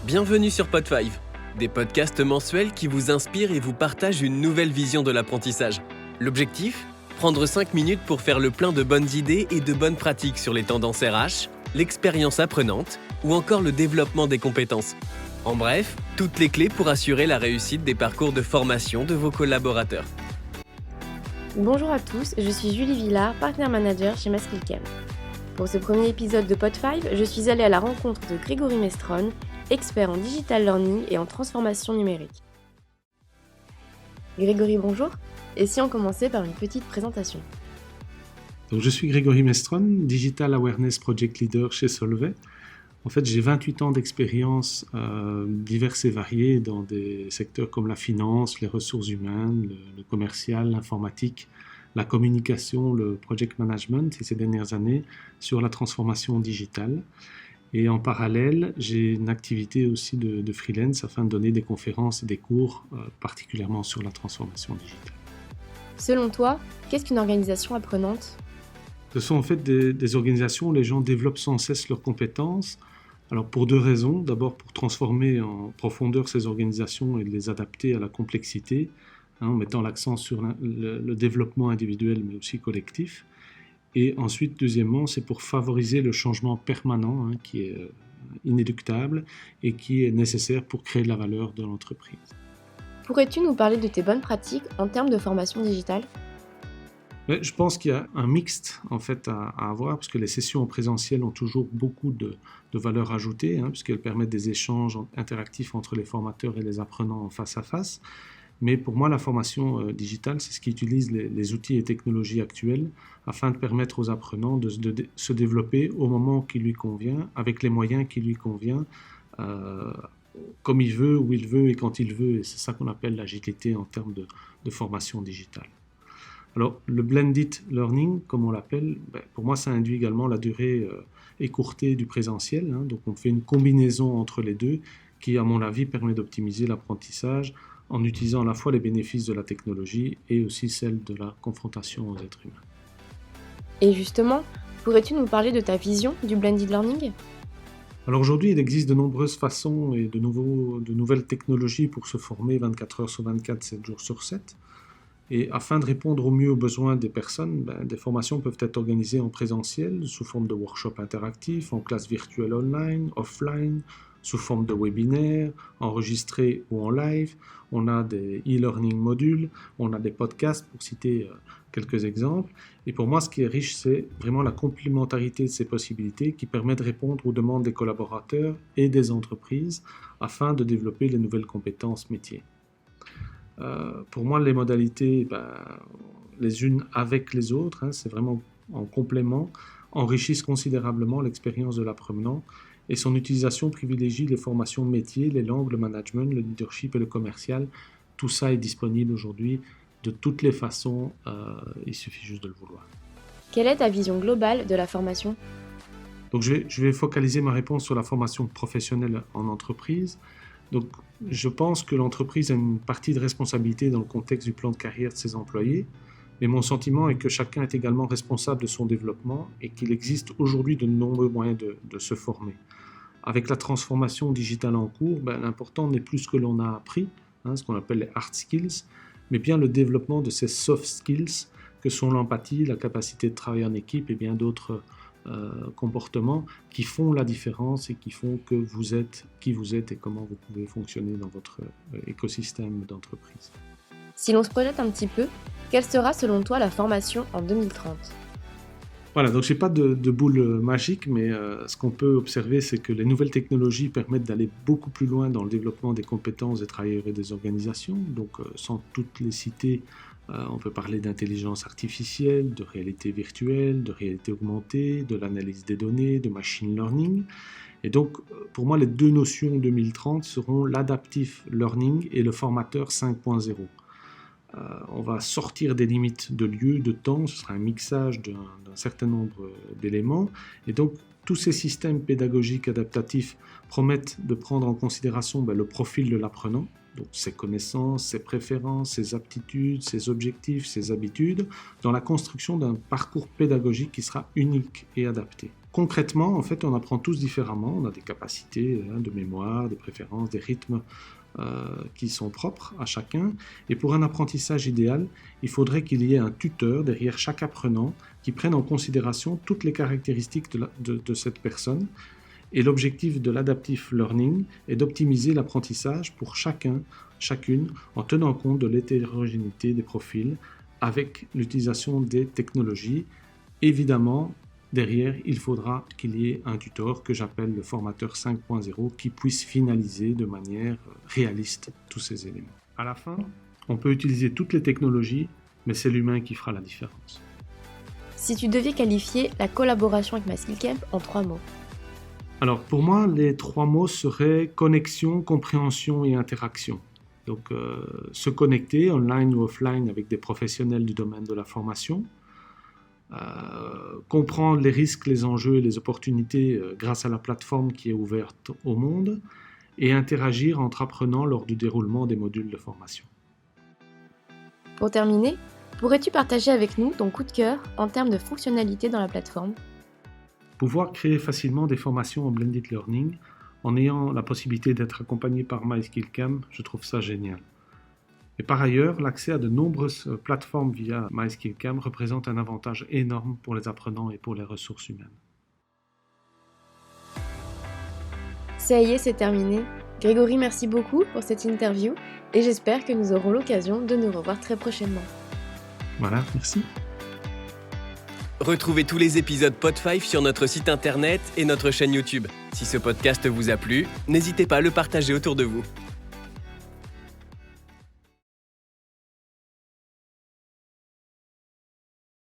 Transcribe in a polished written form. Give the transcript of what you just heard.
Bienvenue sur Pod5, des podcasts mensuels qui vous inspirent et vous partagent une nouvelle vision de l'apprentissage. L'objectif ? Prendre 5 minutes pour faire le plein de bonnes idées et de bonnes pratiques sur les tendances RH, l'expérience apprenante ou encore le développement des compétences. En bref, toutes les clés pour assurer la réussite des parcours de formation de vos collaborateurs. Bonjour à tous, je suis Julie Villard, Partner Manager chez Maskillcam. Pour ce premier épisode de Pod5, je suis allée à la rencontre de Grégory Mestron, expert en digital learning et en transformation numérique. Grégory, bonjour. Et si on commençait par une petite présentation ? Donc, je suis Grégory Mestron, Digital Awareness Project Leader chez Solvay. En fait, j'ai 28 ans d'expérience diverses et variées dans des secteurs comme la finance, les ressources humaines, le commercial, l'informatique, la communication, le project management et ces dernières années sur la transformation digitale. Et en parallèle, j'ai une activité aussi de freelance afin de donner des conférences et des cours, particulièrement sur la transformation digitale. Selon toi, qu'est-ce qu'une organisation apprenante ? Ce sont en fait des organisations où les gens développent sans cesse leurs compétences. Alors pour deux raisons. D'abord pour transformer en profondeur ces organisations et les adapter à la complexité, en mettant l'accent sur le développement individuel mais aussi collectif. Et ensuite, deuxièmement, c'est pour favoriser le changement permanent qui est inéluctable et qui est nécessaire pour créer de la valeur de l'entreprise. Pourrais-tu nous parler de tes bonnes pratiques en termes de formation digitale ? Je pense qu'il y a un mixte en fait à avoir, parce que les sessions en présentiel ont toujours beaucoup de valeur ajoutée, puisqu'elles permettent des échanges interactifs entre les formateurs et les apprenants en face à face. Mais pour moi, la formation digitale, c'est ce qui utilise les outils et technologies actuelles afin de permettre aux apprenants de se développer au moment qui lui convient, avec les moyens qui lui conviennent, comme il veut, où il veut et quand il veut. Et c'est ça qu'on appelle l'agilité en termes de formation digitale. Alors, le blended learning, comme on l'appelle, pour moi, ça induit également la durée écourtée du présentiel. Donc, on fait une combinaison entre les deux qui, à mon avis, permet d'optimiser l'apprentissage en utilisant à la fois les bénéfices de la technologie et aussi celles de la confrontation aux êtres humains. Et justement, pourrais-tu nous parler de ta vision du blended learning ? Alors aujourd'hui, il existe de nombreuses façons et de nouvelles technologies pour se former 24 heures sur 24, 7 jours sur 7. Et afin de répondre au mieux aux besoins des personnes, des formations peuvent être organisées en présentiel, sous forme de workshops interactifs, en classe virtuelle online, offline, sous forme de webinaires, enregistrés ou en live. On a des e-learning modules, on a des podcasts pour citer quelques exemples. Et pour moi, ce qui est riche, c'est vraiment la complémentarité de ces possibilités qui permet de répondre aux demandes des collaborateurs et des entreprises afin de développer les nouvelles compétences métiers. Pour moi, les modalités, les unes avec les autres, c'est vraiment en complément, enrichissent considérablement l'expérience de l'apprenant et son utilisation privilégie les formations métiers, les langues, le management, le leadership et le commercial. Tout ça est disponible aujourd'hui de toutes les façons, il suffit juste de le vouloir. Quelle est ta vision globale de la formation ? Donc je vais focaliser ma réponse sur la formation professionnelle en entreprise. Donc, je pense que l'entreprise a une partie de responsabilité dans le contexte du plan de carrière de ses employés, mais mon sentiment est que chacun est également responsable de son développement et qu'il existe aujourd'hui de nombreux moyens de se former. Avec la transformation digitale en cours, l'important n'est plus ce que l'on a appris, ce qu'on appelle les hard skills, mais bien le développement de ces soft skills que sont l'empathie, la capacité de travailler en équipe et bien d'autres comportements qui font la différence et qui font que vous êtes qui vous êtes et comment vous pouvez fonctionner dans votre écosystème d'entreprise. Si l'on se projette un petit peu, quelle sera selon toi la formation en 2030 ? Voilà, donc je n'ai pas de boule magique, mais ce qu'on peut observer, c'est que les nouvelles technologies permettent d'aller beaucoup plus loin dans le développement des compétences des travailleurs et des organisations. Donc sans toutes les citer, on peut parler d'intelligence artificielle, de réalité virtuelle, de réalité augmentée, de l'analyse des données, de machine learning. Et donc, pour moi, les deux notions 2030 seront l'adaptive learning et le formateur 5.0. On va sortir des limites de lieu, de temps, ce sera un mixage d'un certain nombre d'éléments. Et donc, tous ces systèmes pédagogiques adaptatifs promettent de prendre en considération le profil de l'apprenant, donc ses connaissances, ses préférences, ses aptitudes, ses objectifs, ses habitudes, dans la construction d'un parcours pédagogique qui sera unique et adapté. Concrètement, en fait, on apprend tous différemment, on a des capacités de mémoire, des préférences, des rythmes qui sont propres à chacun. Et pour un apprentissage idéal, il faudrait qu'il y ait un tuteur derrière chaque apprenant qui prenne en considération toutes les caractéristiques de cette personne. Et l'objectif de l'adaptive learning est d'optimiser l'apprentissage pour chacun, chacune, en tenant compte de l'hétérogénéité des profils avec l'utilisation des technologies. Évidemment, derrière, il faudra qu'il y ait un tuteur que j'appelle le formateur 5.0 qui puisse finaliser de manière réaliste tous ces éléments. À la fin, on peut utiliser toutes les technologies, mais c'est l'humain qui fera la différence. Si tu devais qualifier la collaboration avec MySkillCamp en 3 mots. Alors pour moi, les 3 mots seraient connexion, compréhension et interaction. Donc se connecter online ou offline avec des professionnels du domaine de la formation, comprendre les risques, les enjeux et les opportunités grâce à la plateforme qui est ouverte au monde et interagir entre apprenants lors du déroulement des modules de formation. Pour terminer, pourrais-tu partager avec nous ton coup de cœur en termes de fonctionnalités dans la plateforme ? Pouvoir créer facilement des formations en blended learning en ayant la possibilité d'être accompagné par MySkillCamp, je trouve ça génial. Et par ailleurs, l'accès à de nombreuses plateformes via MySkillCamp représente un avantage énorme pour les apprenants et pour les ressources humaines. Ça y est, c'est terminé. Grégory, merci beaucoup pour cette interview et j'espère que nous aurons l'occasion de nous revoir très prochainement. Voilà, merci. Retrouvez tous les épisodes Pod5 sur notre site internet et notre chaîne YouTube. Si ce podcast vous a plu, n'hésitez pas à le partager autour de vous.